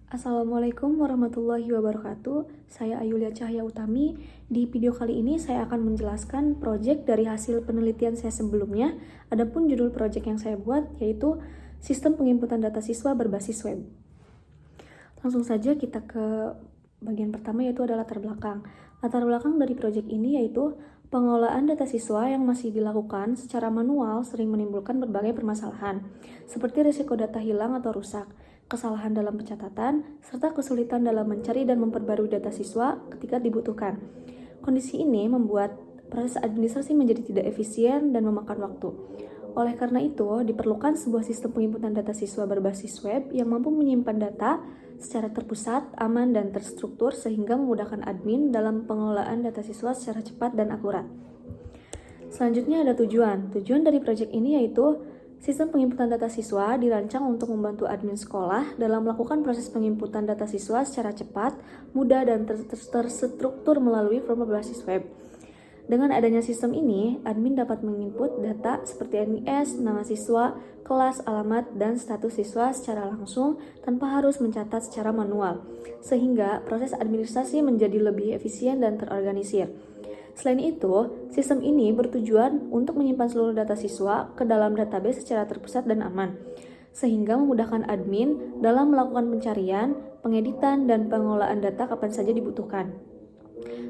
Assalamualaikum warahmatullahi wabarakatuh. Saya Ayulia Cahya Utami. Di video kali ini saya akan menjelaskan proyek dari hasil penelitian saya sebelumnya. Adapun judul proyek yang saya buat yaitu Sistem Penginputan Data Siswa Berbasis Web. Langsung saja kita ke bagian pertama, yaitu adalah latar belakang. Latar belakang dari proyek ini yaitu pengelolaan data siswa yang masih dilakukan secara manual sering menimbulkan berbagai permasalahan, seperti risiko data hilang atau rusak, kesalahan dalam pencatatan, serta kesulitan dalam mencari dan memperbarui data siswa ketika dibutuhkan. Kondisi ini membuat proses administrasi menjadi tidak efisien dan memakan waktu. Oleh karena itu, diperlukan sebuah sistem penginputan data siswa berbasis web yang mampu menyimpan data secara terpusat, aman, dan terstruktur sehingga memudahkan admin dalam pengelolaan data siswa secara cepat dan akurat. Selanjutnya ada tujuan. Tujuan dari proyek ini yaitu sistem penginputan data siswa dirancang untuk membantu admin sekolah dalam melakukan proses penginputan data siswa secara cepat, mudah, dan terstruktur melalui form berbasis web. Dengan adanya sistem ini, admin dapat menginput data seperti NIS, nama siswa, kelas, alamat, dan status siswa secara langsung tanpa harus mencatat secara manual, sehingga proses administrasi menjadi lebih efisien dan terorganisir. Selain itu, sistem ini bertujuan untuk menyimpan seluruh data siswa ke dalam database secara terpusat dan aman, sehingga memudahkan admin dalam melakukan pencarian, pengeditan, dan pengelolaan data kapan saja dibutuhkan.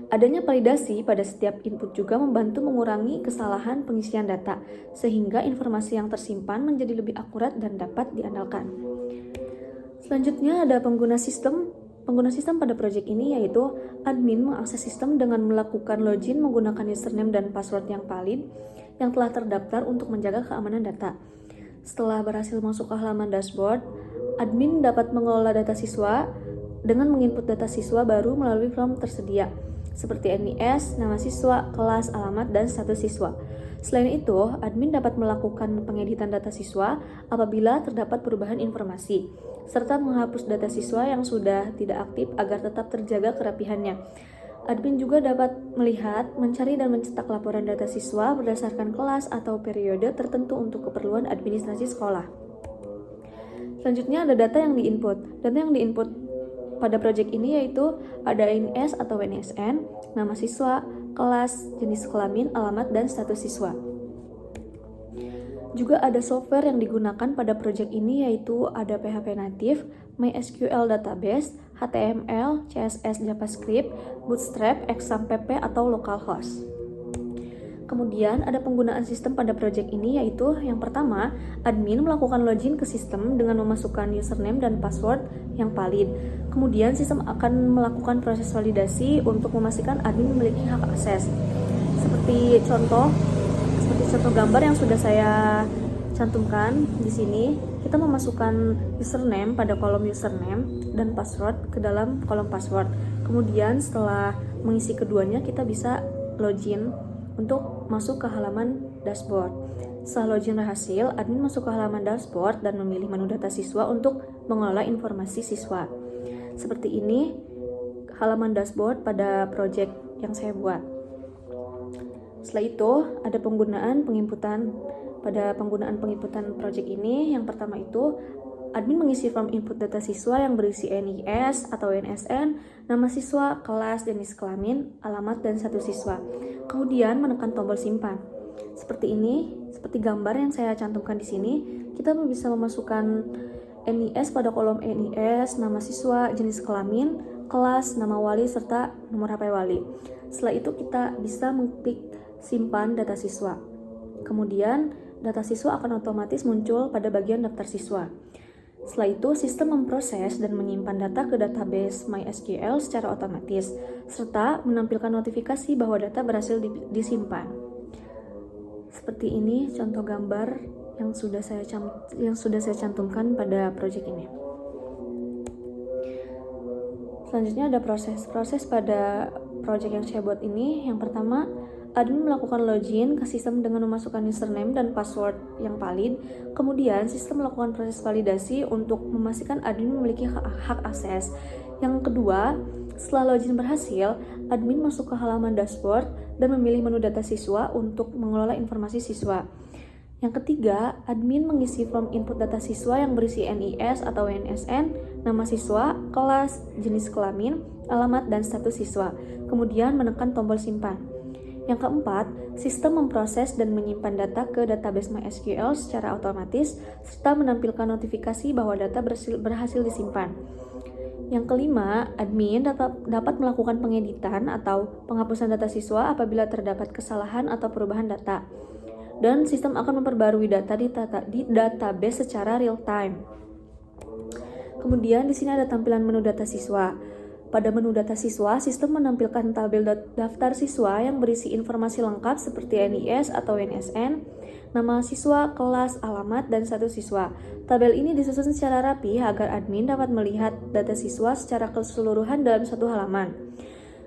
Adanya validasi pada setiap input juga membantu mengurangi kesalahan pengisian data, sehingga informasi yang tersimpan menjadi lebih akurat dan dapat diandalkan. Selanjutnya ada pengguna sistem. Pengguna sistem pada proyek ini yaitu admin mengakses sistem dengan melakukan login menggunakan username dan password yang valid yang telah terdaftar untuk menjaga keamanan data. Setelah berhasil masuk ke halaman dashboard, admin dapat mengelola data siswa dengan menginput data siswa baru melalui form tersedia, seperti NIS, nama siswa, kelas, alamat, dan status siswa. Selain itu, admin dapat melakukan pengeditan data siswa apabila terdapat perubahan informasi, serta menghapus data siswa yang sudah tidak aktif agar tetap terjaga kerapihannya. Admin juga dapat melihat, mencari, dan mencetak laporan data siswa berdasarkan kelas atau periode tertentu untuk keperluan administrasi sekolah. Selanjutnya ada data yang diinput. Data yang diinput pada proyek ini yaitu ada NIS atau NSN, nama siswa, kelas, jenis kelamin, alamat, dan status siswa. Juga ada software yang digunakan pada proyek ini yaitu ada PHP native, MySQL database, HTML, CSS, JavaScript, Bootstrap, XAMPP, atau localhost. Kemudian ada penggunaan sistem pada proyek ini yaitu yang pertama, admin melakukan login ke sistem dengan memasukkan username dan password yang valid. Kemudian sistem akan melakukan proses validasi untuk memastikan admin memiliki hak akses. Seperti contoh gambar yang sudah saya cantumkan di sini, kita memasukkan username pada kolom username dan password ke dalam kolom password. Kemudian setelah mengisi keduanya, kita bisa login untuk masuk ke halaman dashboard. Setelah login berhasil, admin masuk ke halaman dashboard dan memilih menu data siswa untuk mengelola informasi siswa. Seperti ini halaman dashboard pada project yang saya buat. Setelah itu, ada penggunaan penginputan. Pada penggunaan penginputan project ini, yang pertama itu admin mengisi form input data siswa yang berisi NIS atau NSN, nama siswa, kelas, jenis kelamin, alamat, dan status siswa. Kemudian menekan tombol simpan. Seperti ini, seperti gambar yang saya cantumkan di sini, kita bisa memasukkan NIS pada kolom NIS, nama siswa, jenis kelamin, kelas, nama wali, serta nomor HP wali. Setelah itu kita bisa mengklik simpan data siswa. Kemudian data siswa akan otomatis muncul pada bagian daftar siswa. Setelah itu, sistem memproses dan menyimpan data ke database MySQL secara otomatis, serta menampilkan notifikasi bahwa data berhasil disimpan. Seperti ini contoh gambar yang sudah saya cantumkan pada proyek ini. Selanjutnya ada proses pada proyek yang saya buat ini. Yang pertama, admin melakukan login ke sistem dengan memasukkan username dan password yang valid. Kemudian, sistem melakukan proses validasi untuk memastikan admin memiliki hak akses. Yang kedua, setelah login berhasil, admin masuk ke halaman dashboard dan memilih menu data siswa untuk mengelola informasi siswa. Yang ketiga, admin mengisi form input data siswa yang berisi NIS atau NSN, nama siswa, kelas, jenis kelamin, alamat, dan status siswa. Kemudian menekan tombol simpan. Yang keempat, sistem memproses dan menyimpan data ke database MySQL secara otomatis, serta menampilkan notifikasi bahwa data berhasil disimpan. Yang kelima, admin dapat melakukan pengeditan atau penghapusan data siswa apabila terdapat kesalahan atau perubahan data. Dan sistem akan memperbarui data di database secara real time. Kemudian di sini ada tampilan menu data siswa. Pada menu data siswa, sistem menampilkan tabel daftar siswa yang berisi informasi lengkap seperti NIS atau NSN, nama siswa, kelas, alamat, dan status siswa. Tabel ini disusun secara rapi agar admin dapat melihat data siswa secara keseluruhan dalam satu halaman.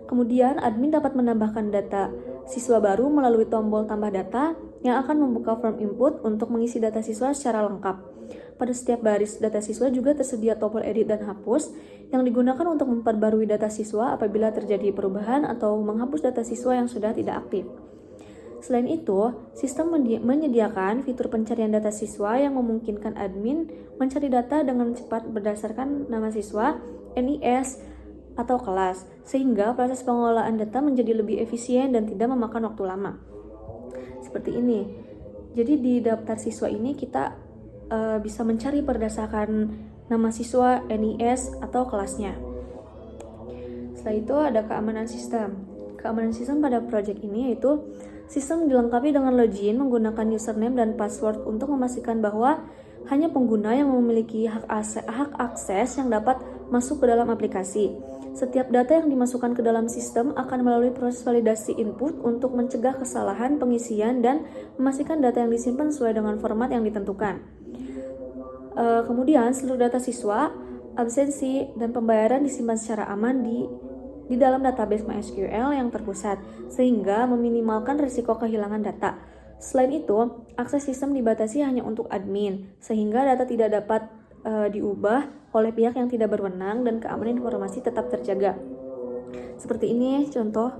Kemudian, admin dapat menambahkan data siswa baru melalui tombol tambah data yang akan membuka form input untuk mengisi data siswa secara lengkap. Pada setiap baris data siswa juga tersedia tombol edit dan hapus yang digunakan untuk memperbarui data siswa apabila terjadi perubahan atau menghapus data siswa yang sudah tidak aktif. Selain itu, sistem menyediakan fitur pencarian data siswa yang memungkinkan admin mencari data dengan cepat berdasarkan nama siswa, NIS, atau kelas, sehingga proses pengelolaan data menjadi lebih efisien dan tidak memakan waktu lama. Seperti ini. Jadi di daftar siswa ini kita bisa mencari berdasarkan nama siswa, NIS, atau kelasnya. Setelah itu ada keamanan sistem. Keamanan sistem pada project ini yaitu sistem dilengkapi dengan login menggunakan username dan password untuk memastikan bahwa hanya pengguna yang memiliki hak akses yang dapat masuk ke dalam aplikasi. Setiap data yang dimasukkan ke dalam sistem akan melalui proses validasi input untuk mencegah kesalahan pengisian dan memastikan data yang disimpan sesuai dengan format yang ditentukan. Kemudian seluruh data siswa, absensi, dan pembayaran disimpan secara aman di dalam database MySQL yang terpusat, sehingga meminimalkan risiko kehilangan data. Selain itu, akses sistem dibatasi hanya untuk admin, sehingga data tidak dapat diubah oleh pihak yang tidak berwenang dan keamanan informasi tetap terjaga. Seperti ini contoh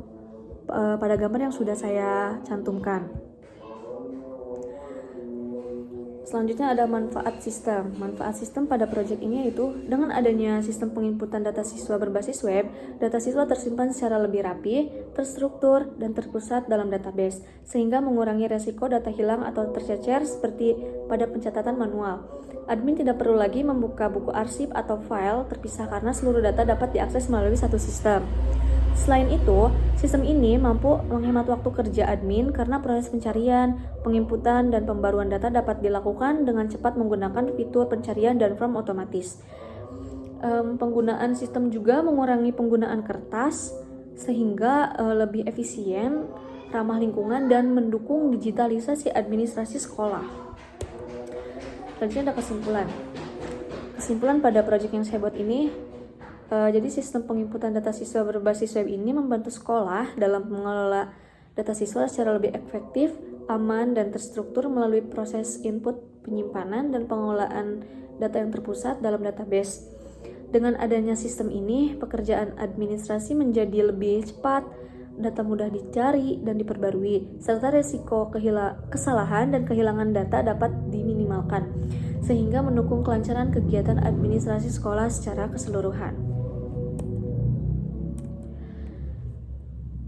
pada gambar yang sudah saya cantumkan. Selanjutnya ada manfaat sistem. Manfaat sistem pada proyek ini yaitu dengan adanya sistem penginputan data siswa berbasis web, data siswa tersimpan secara lebih rapi, terstruktur, dan terpusat dalam database, sehingga mengurangi resiko data hilang atau tercecer seperti pada pencatatan manual. Admin tidak perlu lagi membuka buku arsip atau file terpisah karena seluruh data dapat diakses melalui satu sistem. Selain itu, sistem ini mampu menghemat waktu kerja admin karena proses pencarian, penginputan, dan pembaruan data dapat dilakukan dengan cepat menggunakan fitur pencarian dan form otomatis. Penggunaan sistem juga mengurangi penggunaan kertas sehingga lebih efisien, ramah lingkungan, dan mendukung digitalisasi administrasi sekolah. Selanjutnya ada kesimpulan. Kesimpulan pada proyek yang saya buat ini, jadi sistem penginputan data siswa berbasis web ini membantu sekolah dalam mengelola data siswa secara lebih efektif, aman, dan terstruktur melalui proses input, penyimpanan, dan pengelolaan data yang terpusat dalam database. Dengan adanya sistem ini, pekerjaan administrasi menjadi lebih cepat, data mudah dicari dan diperbarui, serta resiko kesalahan dan kehilangan data dapat diminimalkan, sehingga mendukung kelancaran kegiatan administrasi sekolah secara keseluruhan.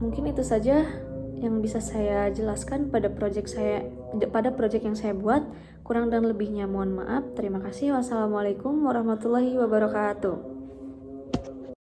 Mungkin itu saja yang bisa saya jelaskan pada proyek yang saya buat. Kurang dan lebihnya mohon maaf. Terima kasih. Wassalamualaikum warahmatullahi wabarakatuh.